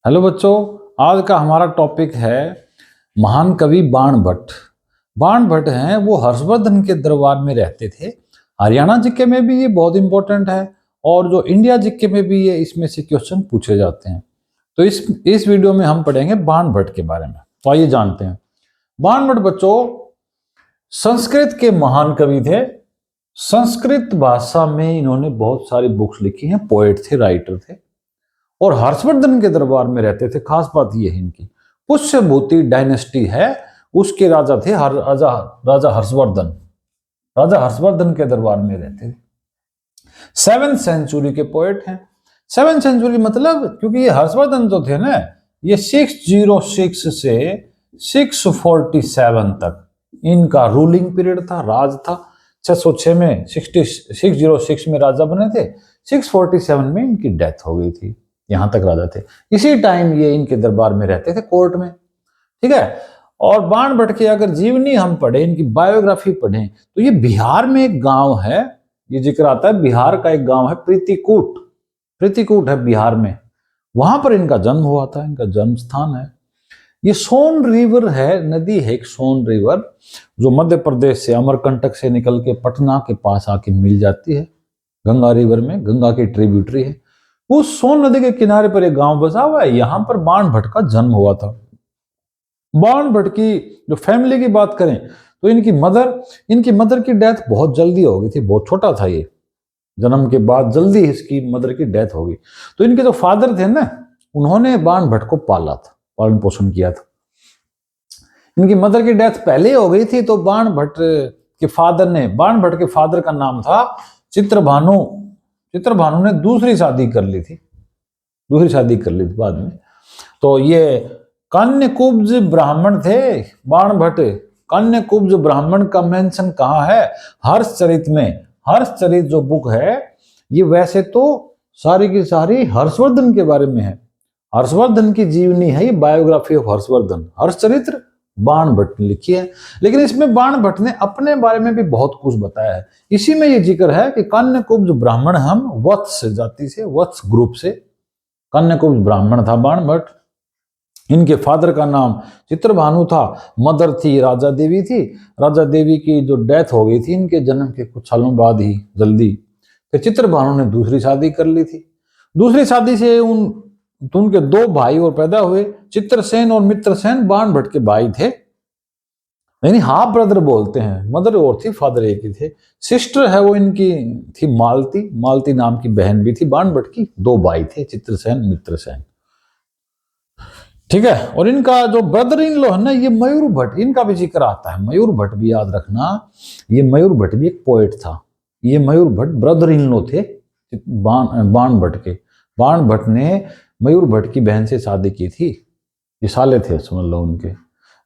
Hello बच्चों, आज का हमारा टॉपिक है महान कवि बाण भट्ट। बाण भट्ट हैं वो हर्षवर्धन के दरबार में रहते थे। हरियाणा जीके में भी ये बहुत इंपॉर्टेंट है और जो इंडिया जीके में भी ये इसमें से क्वेश्चन पूछे जाते हैं। तो इस वीडियो में हम पढ़ेंगे बाण भट्ट के बारे में। तो आइए जानते हैं। बाण भट्ट बच्चों संस्कृत के महान कवि थे। संस्कृत भाषा में इन्होंने बहुत सारी बुक्स लिखी हैं, पोएट थे, राइटर थे और हर्षवर्धन के दरबार में रहते थे। खास बात यह है इनकी पुष्यभूति डायनेस्टी है, उसके राजा थे राजा हर्षवर्धन। राजा हर्षवर्धन के दरबार में रहते थे। 7th सेंचुरी के पोएट हैं। 7th सेंचुरी मतलब क्योंकि ये हर्षवर्धन जो थे ना, ये 606 से 647 तक इनका रूलिंग पीरियड था, राज था। 606 में 606 में राजा बने थे, 647 में इनकी डेथ हो गई थी। यहां तक राजा थे। इसी टाइम ये इनके दरबार में रहते थे, कोर्ट में। ठीक है। और बाण भट्ट की अगर जीवनी हम पढ़े, इनकी बायोग्राफी पढ़ें, तो ये बिहार में एक गांव है, ये जिक्र आता है बिहार का एक गांव है प्रीतिकूट। प्रीतिकूट है बिहार में, वहां पर इनका जन्म हुआ था, इनका जन्म स्थान है। ये सोन रिवर है, नदी है एक सोन रिवर, जो मध्य प्रदेश से अमरकंटक से निकल के पटना के पास आके मिल जाती है गंगा रिवर में, गंगा की ट्रिब्यूटरी है। उस सोन नदी के किनारे पर एक गांव बसा हुआ है, यहां पर बाण भट्ट का जन्म हुआ था। बाण भट्ट की जो फैमिली की बात करें तो इनकी मदर की डेथ बहुत जल्दी हो गई थी, बहुत छोटा था ये, जन्म के बाद जल्दी इसकी मदर की डेथ हो गई। तो इनके जो फादर थे ना, उन्होंने बाण भट्ट को पाला था, पालन पोषण किया था। इनकी मदर की डेथ पहले हो गई थी, तो बाण भट्ट के फादर का नाम था चित्रभानु। चित्रभानु ने दूसरी शादी कर ली थी बाद में। तो ये कन्याकुब्ज ब्राह्मण थे बाण भट्ट। कन्याकुब्ज ब्राह्मण का मेंशन कहाँ है? हर्षचरित में। हर्षचरित जो बुक है, ये वैसे तो सारी की सारी हर्षवर्धन के बारे में है, हर्षवर्धन की जीवनी है, ये बायोग्राफी ऑफ हर्षवर्धन। हर्षचरित्र बाण भट्ट ने लिखी है, लेकिन इसमें बाण भट्ट ने अपने बारे में भी बहुत कुछ बताया है। इसी में ये जिक्र है कि कन्याकुब्ज ब्राह्मण, हम वत्स जाति से, वत्स ग्रुप से कन्याकुब्ज ब्राह्मण था बाण भट्ट। इनके फादर का नाम चित्रभानु था, मदर थी राजा देवी थी। राजा देवी की जो डेथ हो गई थी इनके जन्म के कुछ सालों बाद ही, जल्दी। फिर चित्रभानु ने दूसरी शादी कर ली थी। दूसरी शादी से उनके 2 भाई और पैदा हुए, चित्रसेन और मित्रसेन। बाण भट्ट के भाई थे, यानी हाफ ब्रदर बोलते हैं। मदर और थी, फादर एक ही थे। सिस्टर है वो इनकी थी मालती नाम की बहन भी थी बाण भट्ट की। 2 भाई थे, चित्रसेन मित्रसेन। ठीक है। और इनका जो ब्रदर इन लो है ना, ये मयूर भट्ट, इनका भी जिक्र आता है। मयूर भट्ट भी याद रखना, ये मयूर भट्ट भी एक पोएट था। ये मयूर भट्ट ब्रदर इन लो थे बाण भट्ट के। बाण भट्ट ने मयूर भट्ट की बहन से शादी की थी, ये साले थे समझ लो उनके।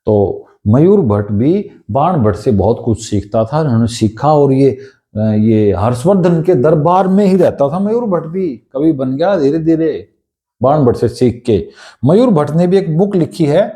तो मयूर भट्ट भी बाण भट्ट से बहुत कुछ सीखता था, उन्होंने सीखा। और ये हर्षवर्धन के दरबार में ही रहता था। मयूर भट्ट भी कवि बन गया धीरे धीरे बाण भट्ट से सीख के। मयूर भट्ट ने भी एक बुक लिखी है,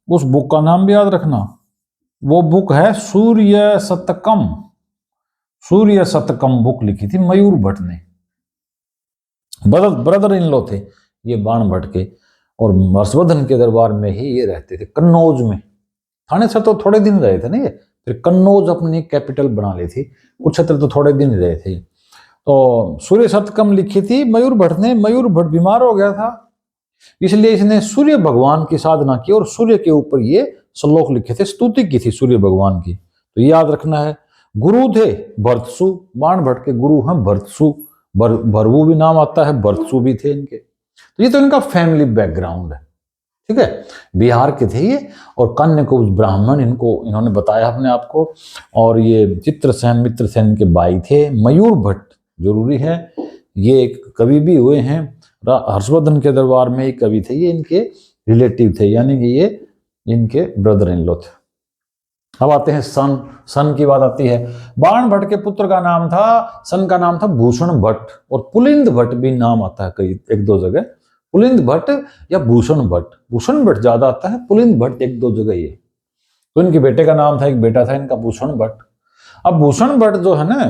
उस बुक का नाम भी याद रखना। वो बुक है सूर्य शतकम। सूर्य शतकम बुक लिखी थी मयूर भट्ट ने। ब्रदर इन लो थे ये बाण भट्ट के, और हर्षवर्धन के दरबार में ही ये रहते थे, कन्नौज में। थाने से तो थोड़े दिन रहे थे ना ये, फिर कन्नौज अपनी कैपिटल बना ली थी। कुरुक्षेत्र तो थोड़े दिन रहे थे। तो सूर्य शतकम लिखी थी मयूर भट्ट ने। मयूर भट्ट बीमार हो गया था, इसलिए इसने सूर्य भगवान की साधना की और सूर्य के ऊपर ये श्लोक लिखे थे, स्तुति की थी सूर्य भगवान की। तो याद रखना है। गुरु थे भरतसु, बाण भट्ट के गुरु हैं भरतसु। भरवू भी नाम आता है, भरतसु भी थे इनके। तो ये तो इनका फैमिली बैकग्राउंड है। ठीक है। बिहार के थे ये, और कन्याकुब्ज ब्राह्मण इन्होंने बताया अपने आप को। और ये चित्रसेन मित्रसेन के भाई थे। मयूर भट्ट जरूरी है, ये एक कवि भी हुए हैं, हर्षवर्धन के दरबार में एक कवि थे। ये इनके रिलेटिव थे, यानी कि ये इनके ब्रदर इन लॉ थे। अब आते हैं सन की बात आती है। बाण भट्ट के पुत्र का नाम था, सन का नाम था भूषण भट्ट, और पुलिंद भट्ट भी नाम आता है कई 1-2 जगह। पुलिंद भट्ट या भूषण भट्ट, भूषण भट्ट ज्यादा आता है, पुलिंद भट्ट 1-2 जगह ये। तो इनके बेटे का नाम था, एक बेटा था इनका भूषण भट्ट। अब भूषण भट्ट जो है ना,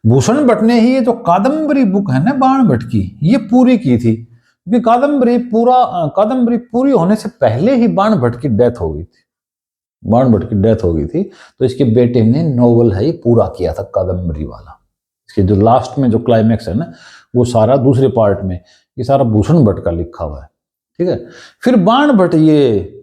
भूषण भट्ट ने ही ये जो कादम्बरी बुक है ना बाण भट्ट की, ये पूरी की थी। क्योंकि कादम्बरी पूरी होने से पहले ही बाण भट्ट की डेथ हो गई थी। बाण भट्ट की डेथ हो गई थी, तो इसके बेटे ने नोवेल है ये पूरा किया था, कादम्बरी वाला। इसके जो लास्ट में जो क्लाइमैक्स है ना, वो सारा दूसरे पार्ट में ये सारा भूषण भट्ट का लिखा हुआ है। ठीक है, फिर बाण भट्ट ये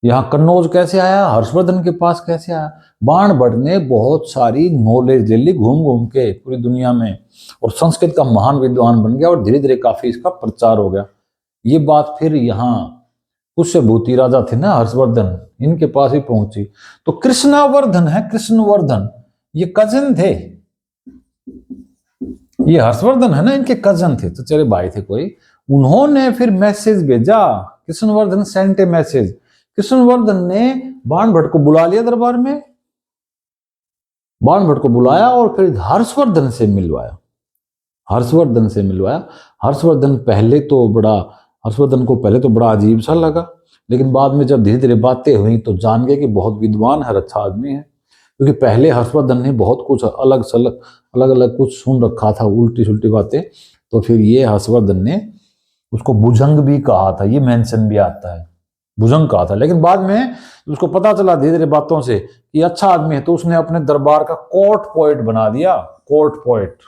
यहाँ कन्नौज कैसे आया, हर्षवर्धन के पास कैसे आया? बाण भट्ट ने बहुत सारी नॉलेज ले ली घूम घूम के पूरी दुनिया में, और संस्कृत का महान विद्वान बन गया, और धीरे धीरे काफी इसका प्रचार हो गया। ये बात फिर यहाँ पुष्यभूति राजा थे ना हर्षवर्धन, इनके पास ही पहुंची। तो कृष्णवर्धन है, कृष्णवर्धन ये कजिन थे, ये हर्षवर्धन है ना इनके कजन थे, चचेरे भाई थे कोई। उन्होंने फिर मैसेज भेजा, कृष्णवर्धन सेंट ए मैसेज। कृष्णवर्धन ने बाण भट्ट को बुला लिया दरबार में, बाण भट्ट को बुलाया और फिर हर्षवर्धन से मिलवाया, हर्षवर्धन से मिलवाया। हर्षवर्धन को पहले तो बड़ा अजीब सा लगा, लेकिन बाद में जब धीरे धीरे बातें हुई तो जान गए कि बहुत विद्वान है, अच्छा आदमी है। क्योंकि पहले हर्षवर्धन ने बहुत कुछ अलग अलग कुछ सुन रखा था, उल्टी सुल्टी बातें। तो फिर ये हर्षवर्धन ने उसको भुजंग भी कहा था, ये मेंशन भी आता है, भुजंग कहा था। लेकिन बाद में उसको पता चला धीरे धीरे बातों से कि अच्छा आदमी है, तो उसने अपने दरबार का कोर्ट पोएट बना दिया, कोर्ट पोएट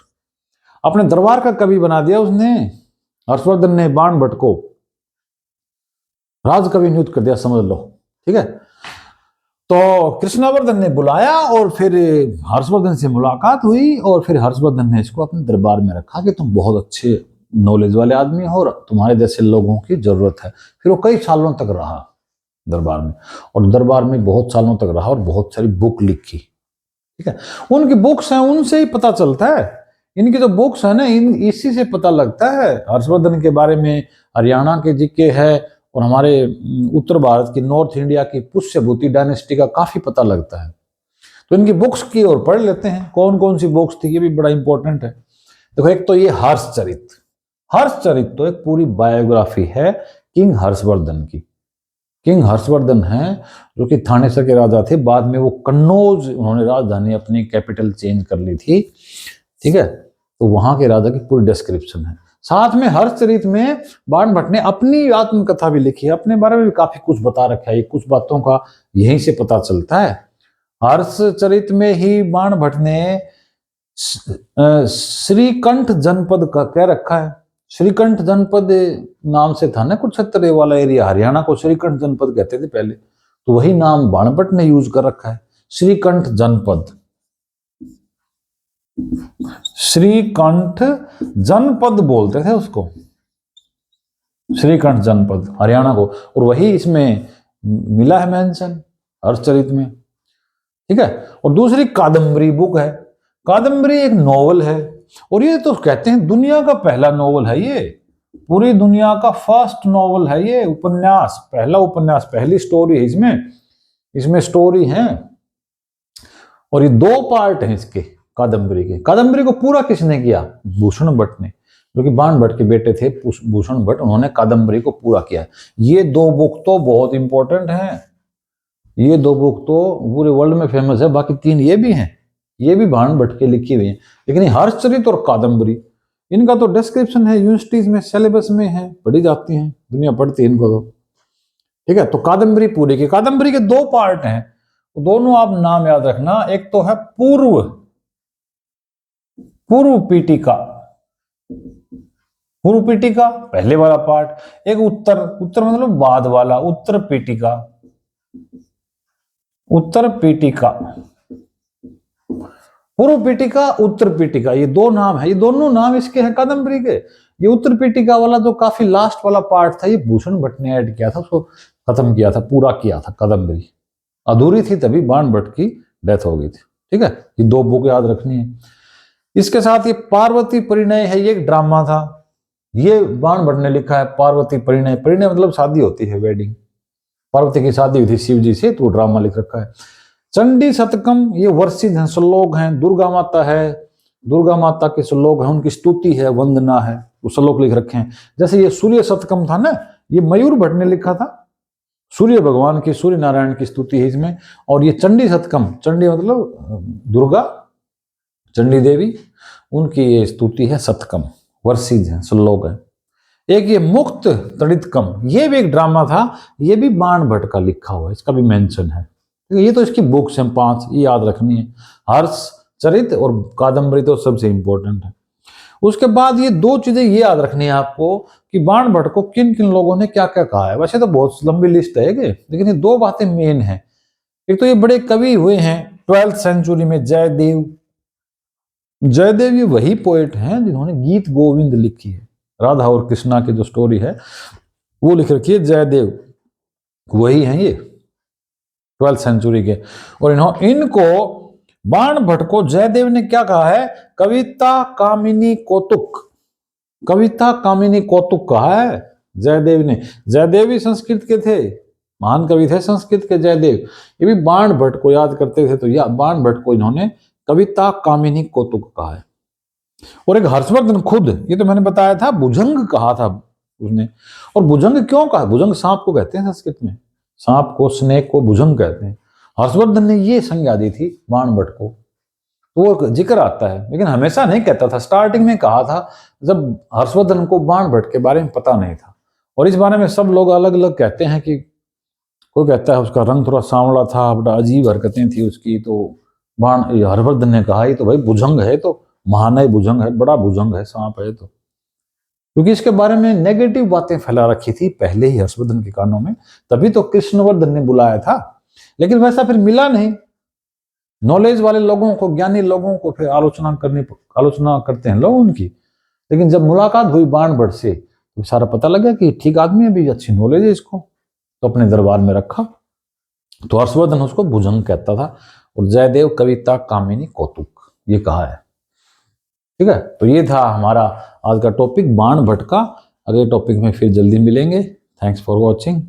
अपने दरबार का कवि बना दिया उसने। हर्षवर्धन ने बाण भट्ट को राजकवि नियुक्त कर दिया, समझ लो। ठीक है, तो कृष्णवर्धन ने बुलाया और फिर हर्षवर्धन से मुलाकात हुई, और फिर हर्षवर्धन ने इसको अपने दरबार में रखा कि तुम बहुत अच्छे नॉलेज वाले आदमी हो और तुम्हारे जैसे लोगों की जरूरत है। फिर वो कई सालों तक रहा दरबार में, और दरबार में बहुत सालों तक रहा और बहुत सारी बुक लिखी। ठीक है, उनकी बुक्स हैं, उनसे ही पता चलता है, इनकी जो बुक्स है ना, इसी से पता लगता है हर्षवर्धन के बारे में। हरियाणा के जीके है, और हमारे उत्तर भारत की, नॉर्थ इंडिया की पुष्यभूति डायनेस्टी का काफी पता लगता है। तो इनकी बुक्स की ओर पढ़ लेते हैं, कौन कौन सी बुक्स थी, ये भी बड़ा इंपॉर्टेंट है। देखो, एक तो ये हर्षचरित, हर्षचरित तो एक पूरी बायोग्राफी है किंग हर्षवर्धन की। किंग हर्षवर्धन है जो कि थानेसर के राजा थे, बाद में वो कन्नौज, उन्होंने राजधानी अपनी कैपिटल चेंज कर ली थी। ठीक है, तो वहां के राजा की पूरी डिस्क्रिप्शन है। साथ में हर्षचरित में बाण भट्ट ने अपनी आत्मकथा भी लिखी है, अपने बारे में भी काफी कुछ बता रखा है। कुछ बातों का यहीं से पता चलता है। हर्षचरित में ही बाण भट्ट ने श्रीकंठ जनपद का कह रखा है। श्रीकंठ जनपद नाम से था ना कुरुक्षेत्र वाला एरिया, हरियाणा को श्रीकंठ जनपद कहते थे पहले, तो वही नाम बाण भट्ट ने यूज कर रखा है, श्रीकंठ जनपद। श्रीकंठ जनपद बोलते थे उसको, श्रीकंठ जनपद हरियाणा को, और वही इसमें मिला है मेंशन हर्षचरित में। ठीक है, और दूसरी कादम्बरी बुक है। कादम्बरी एक नॉवल है, और ये तो कहते हैं दुनिया का पहला नॉवल है, ये पूरी दुनिया का फर्स्ट नॉवल है, ये उपन्यास, पहला उपन्यास, पहली स्टोरी है इसमें स्टोरी है। और ये 2 पार्ट हैं इसके कादम्बरी के। कादम्बरी को पूरा किसने किया? भूषण भट्ट ने, जो कि बाण भट्ट के बेटे थे भूषण भट्ट, उन्होंने कादम्बरी को पूरा किया। ये 2 बुक तो बहुत इंपॉर्टेंट हैं, ये 2 बुक तो पूरे वर्ल्ड में फेमस है। बाकी 3 ये भी हैं, ये भी बाण भट्ट के लिखी हुई हैं, लेकिन ये हर्षचरित और कादम्बरी, इनका तो डिस्क्रिप्शन है, यूनिवर्सिटीज में सिलेबस में है, पढ़ी जाती हैं, दुनिया पढ़ती है इनको तो। ठीक है, तो कादम्बरी पूरी की, कादम्बरी के 2 पार्ट हैं, दोनों आप नाम याद रखना। एक तो है पूर्व पीटिका, पूर्व पीटिका पहले वाला पार्ट। एक उत्तर मतलब बाद वाला, उत्तर पीटिका, उत्तर पीटिका, पूर्व पीटिका, उत्तर पीटिका, ये 2 नाम है, ये दोनों नाम इसके हैं कादम्बरी के। ये उत्तर पीटिका वाला जो काफी लास्ट वाला पार्ट था, ये भूषण भट्ट ने ऐड किया था, उसको खत्म किया था, पूरा किया था। कादम्बरी अधूरी थी, तभी बाण भट्ट की डेथ हो गई थी। ठीक है, ये 2 बुक याद रखनी है। इसके साथ ये पार्वती परिणय है, ये एक ड्रामा था, ये बाण भट्ट ने लिखा है। पार्वती परिणय, परिणय मतलब शादी होती है, वेडिंग, पार्वती की शादी हुई थी शिव जी से, तो ड्रामा लिख रखा है। चंडी शतकम, ये वर्षित हैं, श्लोक हैं। दुर्गा माता है, दुर्गा माता के श्लोक हैं, उनकी स्तुति है, वंदना है, वो श्लोक लिख रखे हैं। जैसे ये सूर्य शतकम था ना, ये मयूर भट्ट ने लिखा था, सूर्य भगवान की, सूर्य नारायण की स्तुति है इसमें। और ये चंडी शतकम, चंडी मतलब दुर्गा, चंडी देवी, उनकी ये स्तुति है, शतकम, वर्षित है, श्लोक है। एक ये मुक्त तड़ितकम, ये भी एक ड्रामा था, ये भी बाण भट्ट का लिखा हुआ है, इसका भी मेंशन है। ये तो इसकी बुक्स हैं 5, ये याद रखनी है। हर्ष चरित और कादम्बरी तो सबसे इंपॉर्टेंट है। उसके बाद ये 2 चीजें ये याद रखनी है आपको कि बाण भट्ट को किन किन लोगों ने क्या क्या कहा है। वैसे तो बहुत लंबी लिस्ट है लेकिन ये 2 बातें मेन है। एक तो ये बड़े कवि हुए हैं 12th सेंचुरी में, जयदेव। जयदेव ये वही पोएट हैं जिन्होंने गीत गोविंद लिखी है, राधा और कृष्णा की जो स्टोरी है वो लिख रखी है जयदेव, वही हैं ये 12th सेंचुरी के। और इनको बाण भट्ट को जयदेव ने क्या कहा है, कविता कामिनी कौतुक, कविता कामिनी कौतुक कहा है जयदेव ने। जयदेव भी संस्कृत के थे, महान कवि थे संस्कृत के जयदेव। ये भी बाण भट्ट को याद करते थे, तो या बाण भट्ट को इन्होंने कविता कामिनी कौतुक कहा है। और एक हर्षवर्धन खुद, ये तो मैंने बताया था, भुजंग कहा था उसने। और भुजंग क्यों कहा, भुजंग सांप को कहते हैं संस्कृत में, सांप को, स्नेक को भुजंग कहते हैं। हर्षवर्धन ने ये संज्ञा दी थी बाण भट्ट को, तो वो जिक्र आता है, लेकिन हमेशा नहीं कहता था। स्टार्टिंग में कहा था जब हर्षवर्धन को बाण भट्ट के बारे में पता नहीं था। और इस बारे में सब लोग अलग अलग कहते हैं कि कोई कहता है उसका रंग थोड़ा सांवला था, बड़ा अजीब हरकतें थी उसकी, तो बाण हर्षवर्धन ने कहा ये तो भाई भुजंग है, तो महानय भुजंग है, बड़ा भुजंग है, सांप है। तो क्योंकि इसके बारे में नेगेटिव बातें फैला रखी थी पहले ही हर्षवर्धन के कानों में, तभी तो कृष्णवर्धन ने बुलाया था। लेकिन वैसा फिर मिला नहीं। नॉलेज वाले लोगों को, ज्ञानी लोगों को फिर आलोचना करते हैं लोग उनकी। लेकिन जब मुलाकात हुई बाण भट्ट से तो सारा पता लगा कि ठीक आदमी है, भी अच्छी नॉलेज है इसको, तो अपने दरबार में रखा। तो हर्षवर्धन उसको भुजंग कहता था, और जयदेव कविता कामिनी कौतुक ये कहा है। ठीक है, तो ये था हमारा आज का टॉपिक बाण भट्ट का। अगले टॉपिक में फिर जल्दी मिलेंगे। Thanks for watching.